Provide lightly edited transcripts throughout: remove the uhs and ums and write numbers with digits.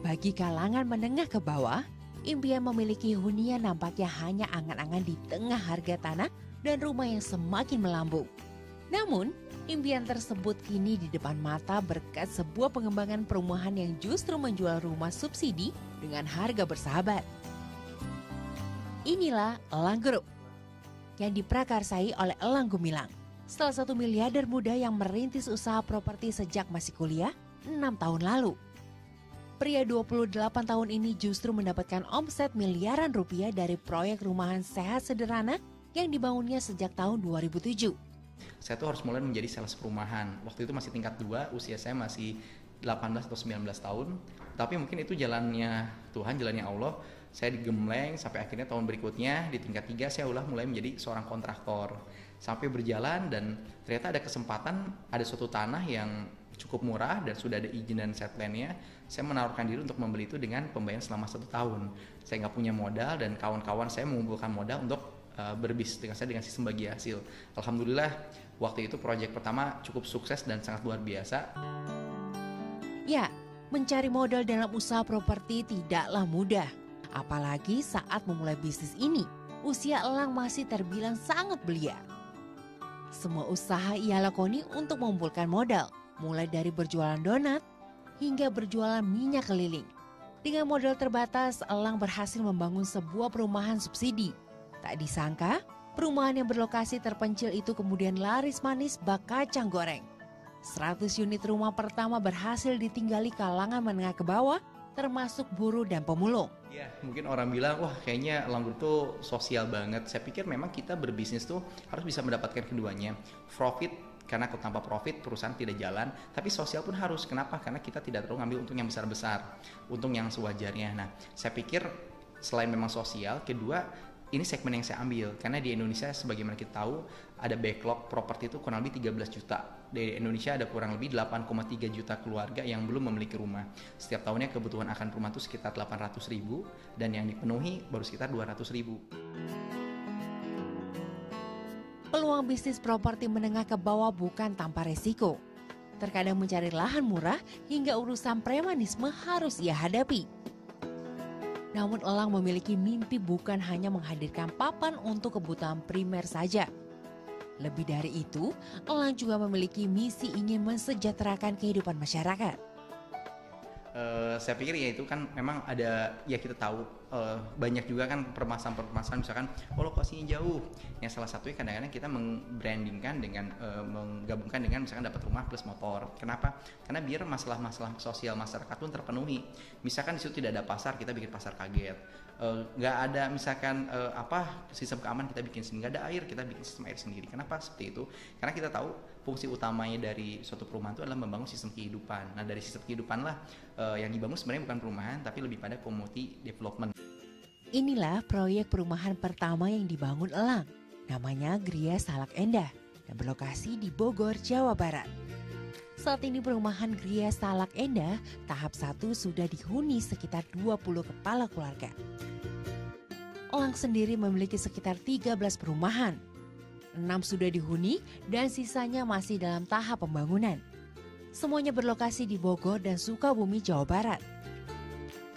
Bagi kalangan menengah ke bawah, impian memiliki hunian nampaknya hanya angan-angan di tengah harga tanah dan rumah yang semakin melambung. Namun, impian tersebut kini di depan mata berkat sebuah pengembangan perumahan yang justru menjual rumah subsidi dengan harga bersahabat. Inilah Elang Group yang diprakarsai oleh Elang Gumilang, salah satu miliarder muda yang merintis usaha properti sejak masih kuliah 6 tahun lalu. Pria 28 tahun ini justru mendapatkan omset miliaran rupiah dari proyek rumahan sehat sederhana yang dibangunnya sejak tahun 2007. Saya tuh harus mulai menjadi sales perumahan. Waktu itu masih tingkat 2, usia saya masih 18 atau 19 tahun. Tapi mungkin itu jalannya Tuhan, jalannya Allah. Saya digembleng sampai akhirnya tahun berikutnya di tingkat 3 saya mulai menjadi seorang kontraktor. Sampai berjalan dan ternyata ada kesempatan, ada suatu tanah yang cukup murah dan sudah ada izin dan set plan-nya. Saya menawarkan diri untuk membeli itu dengan pembayaran selama 1 tahun. Saya nggak punya modal dan kawan-kawan saya mengumpulkan modal untuk berbisnis dengan sistem bagi hasil. Alhamdulillah waktu itu proyek pertama cukup sukses dan sangat luar biasa. Ya, mencari modal dalam usaha properti tidaklah mudah. Apalagi saat memulai bisnis ini, usia Elang masih terbilang sangat belia. Semua usaha ia lakoni untuk mengumpulkan modal, mulai dari berjualan donat hingga berjualan minyak keliling. Dengan modal terbatas, Elang berhasil membangun sebuah perumahan subsidi. Tak disangka, perumahan yang berlokasi terpencil itu kemudian laris manis bak kacang goreng. 100 unit rumah pertama berhasil ditinggali kalangan menengah ke bawah, termasuk buruh dan pemulung. Ya, mungkin orang bilang, wah kayaknya Elang Group tuh sosial banget. Saya pikir memang kita berbisnis tuh harus bisa mendapatkan keduanya. Profit, karena kalau tanpa profit perusahaan tidak jalan, tapi sosial pun harus. Kenapa? Karena kita tidak terlalu ngambil untung yang besar-besar, untung yang sewajarnya. Nah, saya pikir selain memang sosial, kedua, ini segmen yang saya ambil, karena di Indonesia sebagaimana kita tahu ada backlog properti itu kurang lebih 13 juta. Di Indonesia ada kurang lebih 8,3 juta keluarga yang belum memiliki rumah. Setiap tahunnya kebutuhan akan rumah itu sekitar 800 ribu dan yang dipenuhi baru sekitar 200 ribu. Peluang bisnis properti menengah ke bawah bukan tanpa resiko. Terkadang mencari lahan murah hingga urusan premanisme harus ia hadapi. Namun Elang memiliki mimpi bukan hanya menghadirkan papan untuk kebutuhan primer saja. Lebih dari itu, Elang juga memiliki misi ingin mensejahterakan kehidupan masyarakat. Saya pikir ya itu kan memang ada, ya kita tahu banyak juga kan permasalahan misalkan lokasinya jauh. Yang salah satunya kadang-kadang kita mengbrandingkan dengan menggabungkan dengan misalkan dapat rumah plus motor. Kenapa? Karena biar masalah-masalah sosial masyarakat pun terpenuhi. Misalkan di situ tidak ada pasar, kita bikin pasar kaget. Nggak ada misalkan sistem keamanan, kita bikin sendiri. Nggak ada air, kita bikin sistem air sendiri. Kenapa seperti itu? Karena kita tahu fungsi utamanya dari suatu perumahan itu adalah membangun sistem kehidupan. Nah, dari sistem kehidupan lah yang dibangun sebenarnya bukan perumahan, tapi lebih pada community development. Inilah proyek perumahan pertama yang dibangun Elang. Namanya Gria Salak Endah dan berlokasi di Bogor, Jawa Barat. Saat ini perumahan Gria Salak Endah tahap 1 sudah dihuni sekitar 20 kepala keluarga. Elang sendiri memiliki sekitar 13 perumahan. 6 sudah dihuni dan sisanya masih dalam tahap pembangunan. Semuanya berlokasi di Bogor dan Sukabumi, Jawa Barat.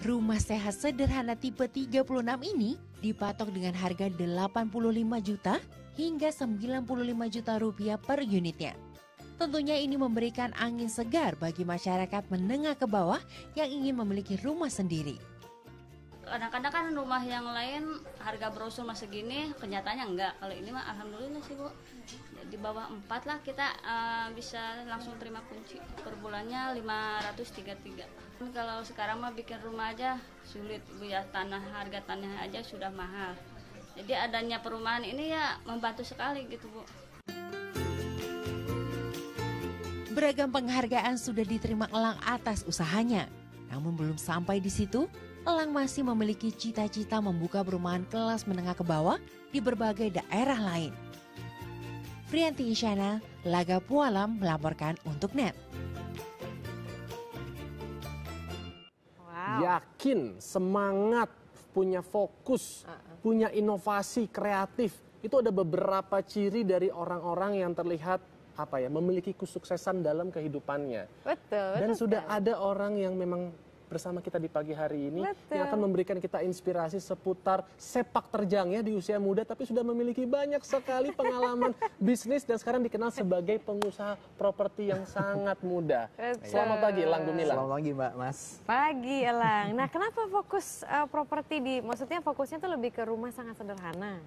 Rumah sehat sederhana tipe 36 ini dipatok dengan harga 85 juta hingga 95 juta rupiah per unitnya. Tentunya ini memberikan angin segar bagi masyarakat menengah ke bawah yang ingin memiliki rumah sendiri. Kadang-kadang kan rumah yang lain harga brosur mah segini, kenyataannya enggak. Kalau ini mah alhamdulillah sih Bu. Di bawah 4 lah kita bisa langsung terima kunci. Per bulannya 533. Kalau sekarang mah bikin rumah aja sulit Bu ya, harga tanah aja sudah mahal. Jadi adanya perumahan ini ya membantu sekali gitu Bu. Beragam penghargaan sudah diterima Elang atas usahanya. Namun belum sampai di situ, Elang masih memiliki cita-cita membuka perumahan kelas menengah ke bawah di berbagai daerah lain. Frianti Isyana, Laga Pualam melaporkan untuk NET. Wow. Yakin, semangat, punya fokus, punya inovasi, kreatif. Itu ada beberapa ciri dari orang-orang yang terlihat memiliki kesuksesan dalam kehidupannya. Betul. Dan sudah ada orang yang memang bersama kita di pagi hari ini. Betul. Yang akan memberikan kita inspirasi seputar sepak terjangnya di usia muda tapi sudah memiliki banyak sekali pengalaman bisnis dan sekarang dikenal sebagai pengusaha properti yang sangat muda. Betul. Selamat pagi Elang Gumilang. Selamat pagi Mbak Mas. Pagi Elang. Nah, kenapa fokus properti maksudnya fokusnya tuh lebih ke rumah sangat sederhana?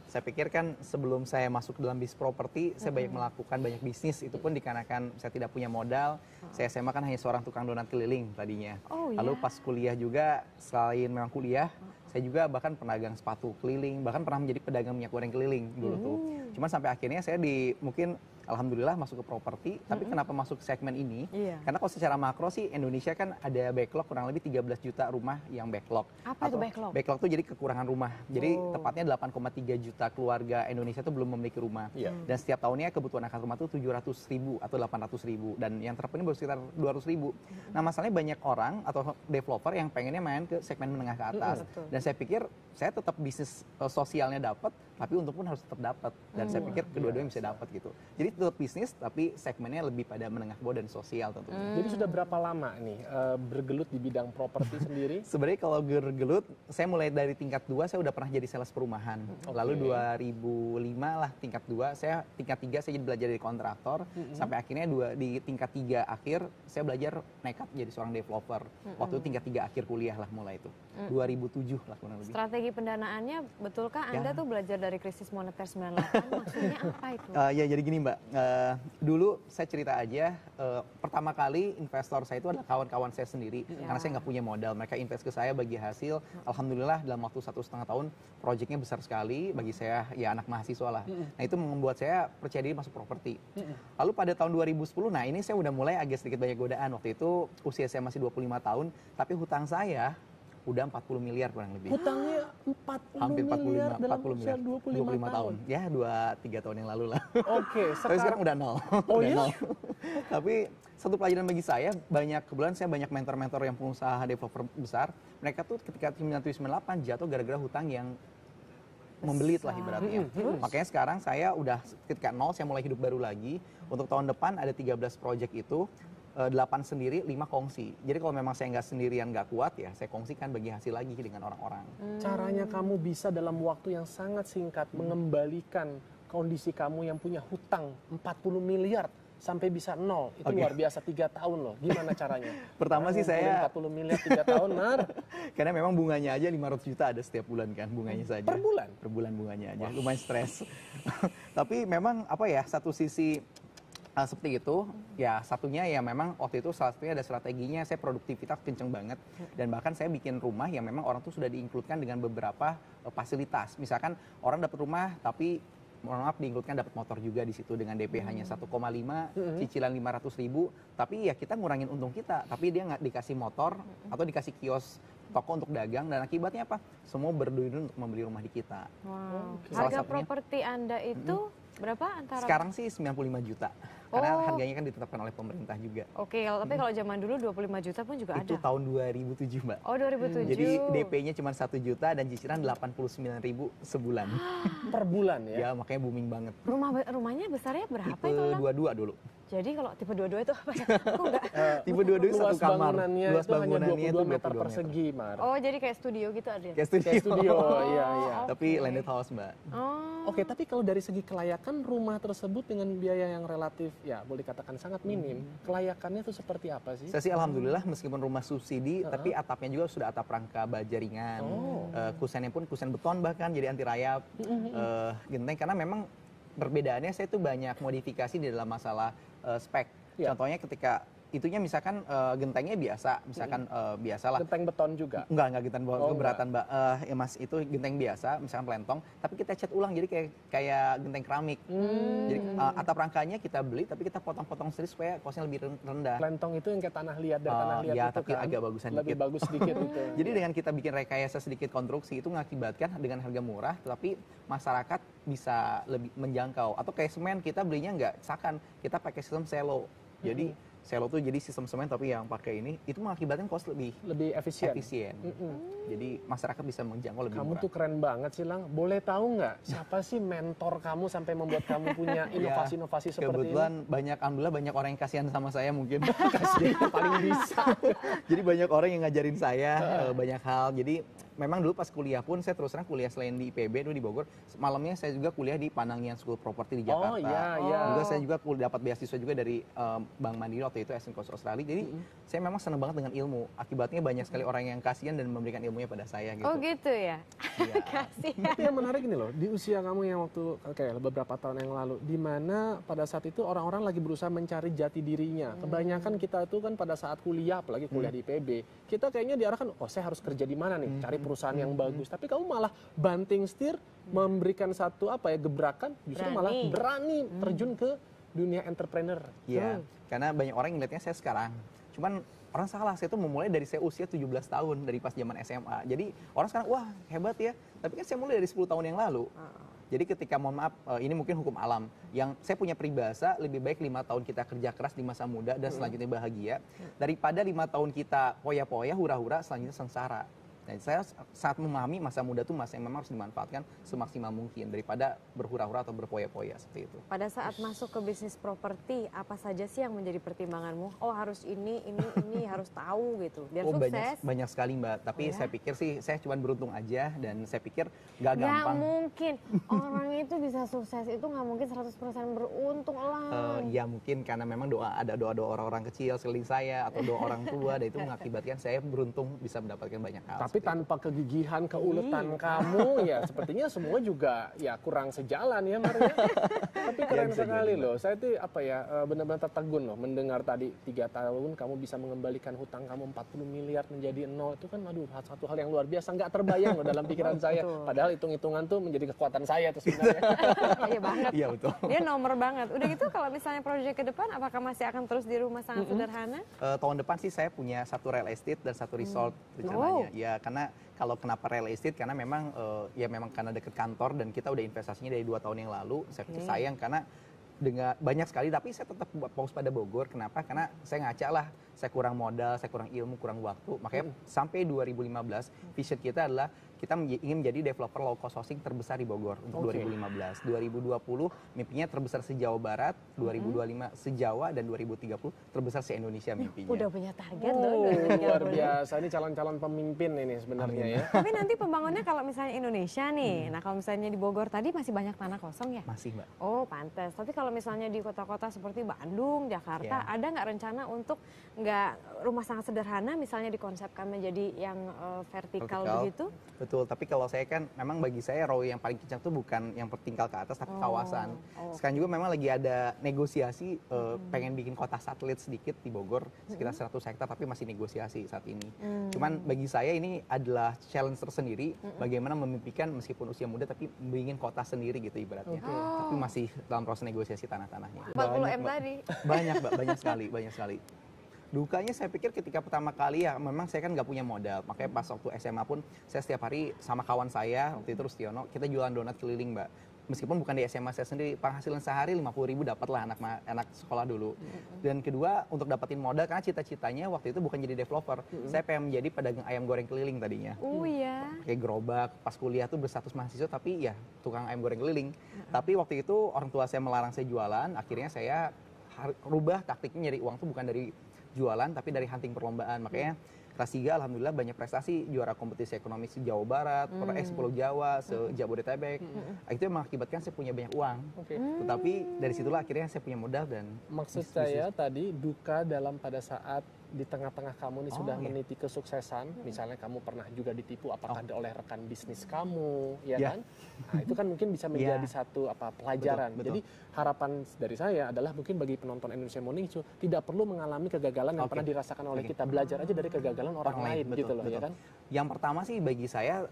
Saya pikir kan sebelum saya masuk dalam bisnis properti, saya banyak melakukan banyak bisnis. Itu pun dikarenakan saya tidak punya modal. Saya SMA kan hanya seorang tukang donat keliling tadinya. Oh, Lalu iya. pas kuliah juga, selain memang kuliah, saya juga bahkan pedagang sepatu keliling, bahkan pernah menjadi pedagang minyak goreng keliling dulu tuh. Cuman sampai akhirnya saya mungkin alhamdulillah masuk ke properti, tapi kenapa masuk ke segmen ini? Iya. Karena kalau secara makro sih Indonesia kan ada backlog kurang lebih 13 juta rumah yang backlog. Apa itu backlog? Backlog tuh jadi kekurangan rumah. Jadi tepatnya 8,3 juta keluarga Indonesia tuh belum memiliki rumah. Iya. Dan setiap tahunnya kebutuhan akan rumah tuh 700.000 atau 800.000 dan yang terpenuhi baru sekitar 200.000. Nah, masalahnya banyak orang atau developer yang pengennya main ke segmen menengah ke atas. Betul. Dan saya pikir saya tetap bisnis sosialnya dapat, tapi untung pun harus tetap dapat. Dan saya pikir kedua-duanya bisa dapat gitu. Jadi tetap bisnis tapi segmennya lebih pada menengah ke bawah dan sosial tentunya. Jadi sudah berapa lama nih bergelut di bidang properti sendiri? Sebenarnya kalau bergelut, saya mulai dari tingkat 2 saya udah pernah jadi sales perumahan. Lalu 2005 lah tingkat 2, saya tingkat 3 saya jadi belajar dari kontraktor. Sampai akhirnya di tingkat 3 akhir saya belajar nekat jadi seorang developer. Waktu itu tingkat 3 akhir kuliah lah mulai itu. 2007 lah kurang lebih. Strategi pendanaannya, betulkah Anda tuh belajar dari krisis moneter 98? Maksudnya apa itu? Ya jadi gini Mbak, dulu saya cerita aja, pertama kali investor saya itu adalah kawan-kawan saya sendiri. Karena saya nggak punya modal, mereka invest ke saya bagi hasil. Alhamdulillah dalam waktu 1,5 tahun, proyeknya besar sekali bagi saya, ya anak mahasiswa lah. Nah itu membuat saya percaya diri masuk properti. Lalu pada tahun 2010, nah ini saya udah mulai agak sedikit banyak godaan. Waktu itu usia saya masih 25 tahun, tapi hutang saya udah 40 miliar kurang lebih. Hutangnya 40 Hampir 45, miliar dalam 40 usia miliar. 25 tahun. Ya 2-3 tahun yang lalu lah. Oke, Tapi sekarang udah nol. Oh Udah iya? nol. Tapi satu pelajaran bagi saya, kebetulan saya banyak mentor-mentor yang pengusaha developer besar. Mereka tuh ketika 9798 jatuh gara-gara hutang yang membelit lah ibaratnya. Makanya sekarang saya udah ketika nol, saya mulai hidup baru lagi. Untuk tahun depan ada 13 project itu. 8 sendiri, 5 kongsi. Jadi kalau memang saya nggak sendirian nggak kuat ya, saya kongsikan bagi hasil lagi dengan orang-orang. Caranya kamu bisa dalam waktu yang sangat singkat mengembalikan kondisi kamu yang punya hutang 40 miliar sampai bisa nol. Itu luar biasa, 3 tahun loh. Gimana caranya? Pertama sih saya 40 miliar 3 tahun, Mar. karena memang bunganya aja 500 juta ada setiap bulan kan, bunganya saja. Per bulan? Per bulan bunganya aja. Lumayan stres. Tapi memang apa ya, satu sisi seperti itu, ya satunya ya memang waktu itu salah satunya ada strateginya, saya produktivitas kenceng banget. Dan bahkan saya bikin rumah yang memang orang tuh sudah diinkludkan dengan beberapa fasilitas. Misalkan orang dapat rumah tapi mohon maaf diinkludkan dapat motor juga di situ dengan DP hanya 1,5, cicilan 500.000, tapi ya kita ngurangin untung kita, tapi dia nggak dikasih motor atau dikasih kios toko untuk dagang, dan akibatnya apa? Semua berduyun untuk membeli rumah di kita. Wow. Salah Harga satunya- properti Anda itu berapa antara? Sekarang sih 95 juta. Karena harganya kan ditetapkan oleh pemerintah juga. Oke, tapi kalau zaman dulu 25 juta pun juga Itu ada. tahun 2007, Mbak. Oh, 2007. Jadi DP-nya cuma 1 juta dan cicilan 89.000 sebulan. Per bulan ya? Ya, makanya booming banget. Rumahnya besarnya berapa Tipe itu, Lang? 22 dulu. Jadi kalau tipe 22 itu apa ya? Aku enggak. Tipe 22 Luas satu kamar. bangunannya Luas itu hanya bangunannya 22 itu meter 22 persegi, Mar. Oh, jadi kayak studio gitu ada ya? Kayak studio. Kayak studio, iya, iya. Tapi landed house, Mbak. Oh. Oke, tapi kalau dari segi kelayakan rumah tersebut dengan biaya yang relatif, ya boleh dikatakan sangat minim, kelayakannya itu seperti apa sih? Saya sih alhamdulillah meskipun rumah subsidi, tapi atapnya juga sudah atap rangka baja ringan. Kusennya pun kusen beton bahkan, jadi anti rayap. Genteng, karena memang perbedaannya saya tuh banyak modifikasi di dalam masalah spek. Ya. Contohnya ketika itunya misalkan gentengnya biasa, misalkan biasalah. Genteng beton juga? Enggak genteng Oh, keberatan, Mbak. Ya Mas, itu genteng biasa, misalkan pelentong, tapi kita cat ulang jadi kayak genteng keramik. Jadi atap rangkanya kita beli, tapi kita potong-potong sendiri supaya kosnya lebih rendah. Pelentong itu yang kayak tanah liat, dari tanah liat ya, itu tapi kan? agak bagusan Lebih dikit. bagus sedikit itu. Jadi dengan kita bikin rekayasa sedikit konstruksi itu mengakibatkan dengan harga murah, tetapi masyarakat bisa lebih menjangkau. Atau kayak semen kita belinya nggak cakan, kita pakai sistem selo. Jadi selo tuh jadi sistem semen tapi yang pakai ini itu mengakibatkan cost lebih efisien. Jadi masyarakat bisa menjangkau lebih Kamu murah. tuh keren banget sih, Lang. Boleh tahu nggak siapa sih mentor kamu sampai membuat kamu punya inovasi-inovasi seperti Kebetulan alhamdulillah banyak orang yang kasihan sama saya mungkin. Kasihan paling bisa. Jadi banyak orang yang ngajarin saya banyak hal. Jadi memang dulu pas kuliah pun saya terus terang kuliah selain di IPB dulu di Bogor, malamnya saya juga kuliah di Panangian School Property di Jakarta. Oh iya. Juga saya juga dapat beasiswa juga dari Bank Mandiri waktu itu Asian Coast Australia. Jadi saya memang senang banget dengan ilmu. Akibatnya banyak sekali orang yang kasihan dan memberikan ilmunya pada saya gitu. Oh gitu ya. Iya. Kasihan. Tapi yang menarik ini loh, di usia kamu yang waktu kayak beberapa tahun yang lalu, di mana pada saat itu orang-orang lagi berusaha mencari jati dirinya. Kebanyakan kita itu kan pada saat kuliah, apalagi kuliah di IPB, kita kayaknya diarahkan, oh saya harus kerja di mana nih, cari perusahaan yang bagus. Tapi kamu malah banting setir, memberikan satu gebrakan, justru malah berani terjun ke dunia entrepreneur. Iya, karena banyak orang yang ngeliatnya saya sekarang. Cuman orang salah, saya tuh memulai dari saya usia 17 tahun, dari pas zaman SMA. Jadi orang sekarang, wah hebat ya. Tapi kan saya mulai dari 10 tahun yang lalu. Jadi ketika, mohon maaf, ini mungkin hukum alam. Yang saya punya peribahasa, lebih baik 5 tahun kita kerja keras di masa muda dan selanjutnya bahagia. Daripada 5 tahun kita poya-poya, hura-hura, selanjutnya sengsara. Dan saya sangat memahami masa muda itu masa yang memang harus dimanfaatkan semaksimal mungkin daripada berhura-hura atau berpoya-poya seperti itu. Pada saat masuk ke bisnis properti, apa saja sih yang menjadi pertimbanganmu? Oh harus ini harus tahu gitu, biar sukses. Banyak sekali Mbak, tapi saya pikir sih saya cuma beruntung aja dan saya pikir nggak Gak gampang. mungkin, orang itu bisa sukses itu nggak mungkin 100% beruntung lah. Ya mungkin karena memang ada doa-doa orang-orang kecil sekeliling saya atau doa orang tua dan itu mengakibatkan saya beruntung bisa mendapatkan banyak hal. Tapi tanpa kegigihan, keuletan kamu, ya sepertinya semua juga ya kurang sejalan ya Maria. Tapi keren sekali loh. Saya tuh benar-benar tertegun loh mendengar tadi 3 tahun kamu bisa mengembalikan hutang kamu 40 miliar menjadi 0. Itu kan satu hal yang luar biasa. Nggak terbayang loh dalam pikiran saya. Padahal hitung-hitungan tuh menjadi kekuatan saya tuh sebenarnya. Iya banget. Iya betul. Dia nomor banget. Udah gitu kalau misalnya proyek ke depan, apakah masih akan terus di rumah sangat sederhana? Tahun depan sih saya punya 1 real estate dan 1 resort rencananya. Ya karena kalau kenapa real estate karena memang memang karena deket kantor dan kita udah investasinya dari 2 tahun yang lalu. Saya pikir sayang karena dengan banyak sekali tapi saya tetap fokus pada Bogor. Kenapa? Karena saya ngaca lah, saya kurang modal, saya kurang ilmu, kurang waktu. Makanya sampai 2015 vision kita adalah kita ingin menjadi developer low cost housing terbesar di Bogor untuk 2015. 2020 mimpinya terbesar se-Jawa Barat, 2025 se-Jawa dan 2030 terbesar se-Indonesia mimpinya. Udah punya target loh. Luar biasa, ini calon-calon pemimpin ini sebenarnya ya. Tapi nanti pembangunnya kalau misalnya Indonesia nih, nah kalau misalnya di Bogor tadi masih banyak tanah kosong ya? Masih Mbak. Oh pantas, tapi kalau misalnya di kota-kota seperti Bandung, Jakarta, ada nggak rencana untuk nggak rumah sangat sederhana misalnya dikonsepkan menjadi yang vertikal begitu? Betul, tapi kalau saya kan memang bagi saya ROI yang paling kencang tuh bukan yang vertikal ke atas tapi kawasan. Sekarang juga memang lagi ada negosiasi pengen bikin kota satelit sedikit di Bogor sekitar 100 hektar tapi masih negosiasi saat ini. Cuman bagi saya ini adalah challenge tersendiri bagaimana memimpikan meskipun usia muda tapi bikin kota sendiri gitu ibaratnya. Tapi masih dalam proses negosiasi tanah-tanahnya. 40 M tadi. Banyak Mbak, banyak sekali. Dukanya saya pikir ketika pertama kali ya memang saya kan nggak punya modal. Makanya pas waktu SMA pun saya setiap hari sama kawan saya waktu itu Rustiono kita jualan donat keliling Mbak. Meskipun bukan di SMA saya sendiri, penghasilan sehari 50.000 dapat lah anak sekolah dulu. Dan kedua untuk dapetin modal karena cita-citanya waktu itu bukan jadi developer. Saya pengen menjadi pedagang ayam goreng keliling tadinya. Oh iya. Kayak gerobak, pas kuliah tuh berstatus mahasiswa tapi ya tukang ayam goreng keliling. Tapi waktu itu orang tua saya melarang saya jualan, akhirnya saya rubah taktiknya nyari uang tuh bukan dari jualan tapi dari hunting perlombaan. Makanya kelas 3 alhamdulillah banyak prestasi, juara kompetisi ekonomi se-Jawa Barat, Pulau Jawa, se-Jabodetabek. Itu yang mengakibatkan saya punya banyak uang. Tetapi dari situlah akhirnya saya punya modal dan maksud saya tadi duka dalam pada saat di tengah-tengah kamu ini sudah meniti kesuksesan, misalnya kamu pernah juga ditipu apakah oleh rekan bisnis kamu, ya kan? Nah, itu kan mungkin bisa menjadi satu pelajaran. Betul. Jadi harapan dari saya adalah mungkin bagi penonton Indonesia Morning Show tidak perlu mengalami kegagalan yang pernah dirasakan oleh kita, belajar aja dari kegagalan orang lain gitu loh, ya kan? Yang pertama sih bagi saya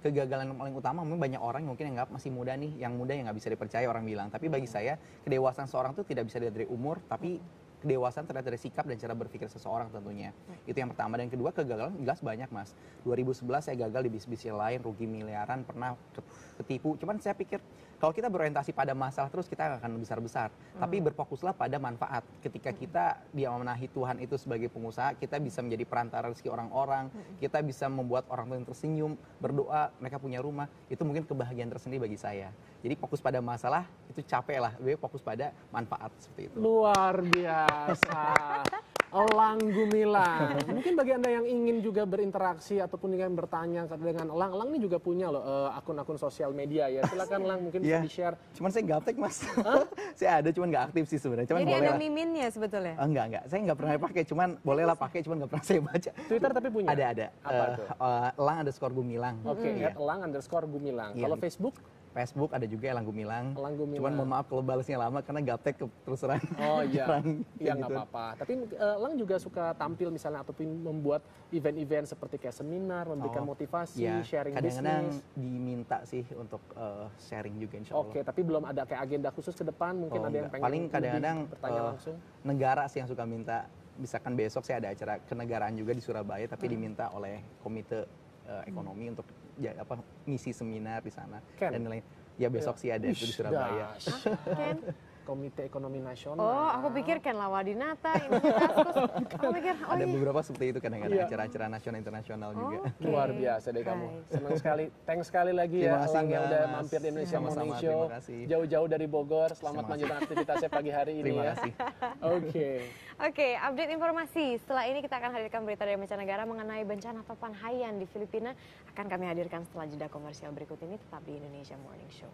kegagalan yang paling utama mungkin banyak orang mungkin yang masih muda nih, yang muda yang nggak bisa dipercaya orang bilang. Tapi bagi saya kedewasaan seorang tuh tidak bisa dilihat dari umur, tapi kedewasaan terlihat dari sikap dan cara berpikir seseorang tentunya. Itu yang pertama. Dan kedua kegagalan jelas banyak Mas. 2011 saya gagal di bisnis yang lain, rugi miliaran, pernah ketipu. Cuman saya pikir Kalau kita berorientasi pada masalah terus kita nggak akan besar-besar. Tapi berfokuslah pada manfaat. Ketika kita diamanahhi Tuhan itu sebagai pengusaha, kita bisa menjadi perantara rezeki orang-orang, kita bisa membuat orang tua yang tersenyum, berdoa, mereka punya rumah. Itu mungkin kebahagiaan tersendiri bagi saya. Jadi fokus pada masalah itu capek lah, lebih fokus pada manfaat seperti itu. Luar biasa. Elang Gumilang. Mungkin bagi Anda yang ingin juga berinteraksi ataupun ingin bertanya dengan Elang, Elang ini juga punya loh akun-akun sosial media ya. Silakan Elang, mungkin bisa di-share. Cuman saya gaptek Mas. Saya ada cuman nggak aktif sih sebenarnya. Cuman Jadi boleh ada lah. miminnya sebetulnya? Enggak. Saya nggak pernah pakai, cuman bolehlah pakai, cuman nggak pernah saya baca. Twitter tapi punya? Ada. Apa tuh? Elang_Gumilang. Oke, Iya. @elang_gumilang. Iya. Kalau Facebook? Facebook ada juga Elang Gumilang. Elang Gumilang. Cuman mohon maaf kalau balasnya lama karena gaptek terus terang. Oh iya, Jarang iya kayak nggak gitu. apa-apa. Tapi Elang juga suka tampil misalnya ataupun membuat event-event seperti kayak seminar, memberikan motivasi, Iya, sharing kadang-kadang bisnis. diminta sih untuk sharing juga insya Allah. Oke, tapi belum ada kayak agenda khusus ke depan. Mungkin ada yang enggak. pengen Paling kadang-kadang lebih bertanya langsung. negara sih yang suka minta. Misalkan besok saya ada acara kenegaraan juga di Surabaya, tapi diminta oleh komite ekonomi untuk ngisi seminar di sana Ken? dan lain. Ya besok sih ada itu di Surabaya. Ken? Komite Ekonomi Nasional. Oh, aku pikir Ken Lawadinata, ini Kaskus. Aku pikir, oh Ada iya. beberapa seperti itu kadang-kadang Iya. acara-acara nasional internasional juga. Oke. Luar biasa deh kamu. Baik. Senang sekali. Thanks sekali lagi Terima ya kasih, Elang yang Mbak udah Mas. mampir di Indonesia Sama-sama, Morning Show. terima kasih. Jauh-jauh dari Bogor. Selamat Terima melanjutkan aktivitasnya pagi hari ini Terima ya. kasih. Oke. Oke, update informasi. Setelah ini kita akan hadirkan berita dari mancanegara mengenai bencana topan Haiyan di Filipina. Akan kami hadirkan setelah jeda komersial berikut ini. Tetap di Indonesia Morning Show.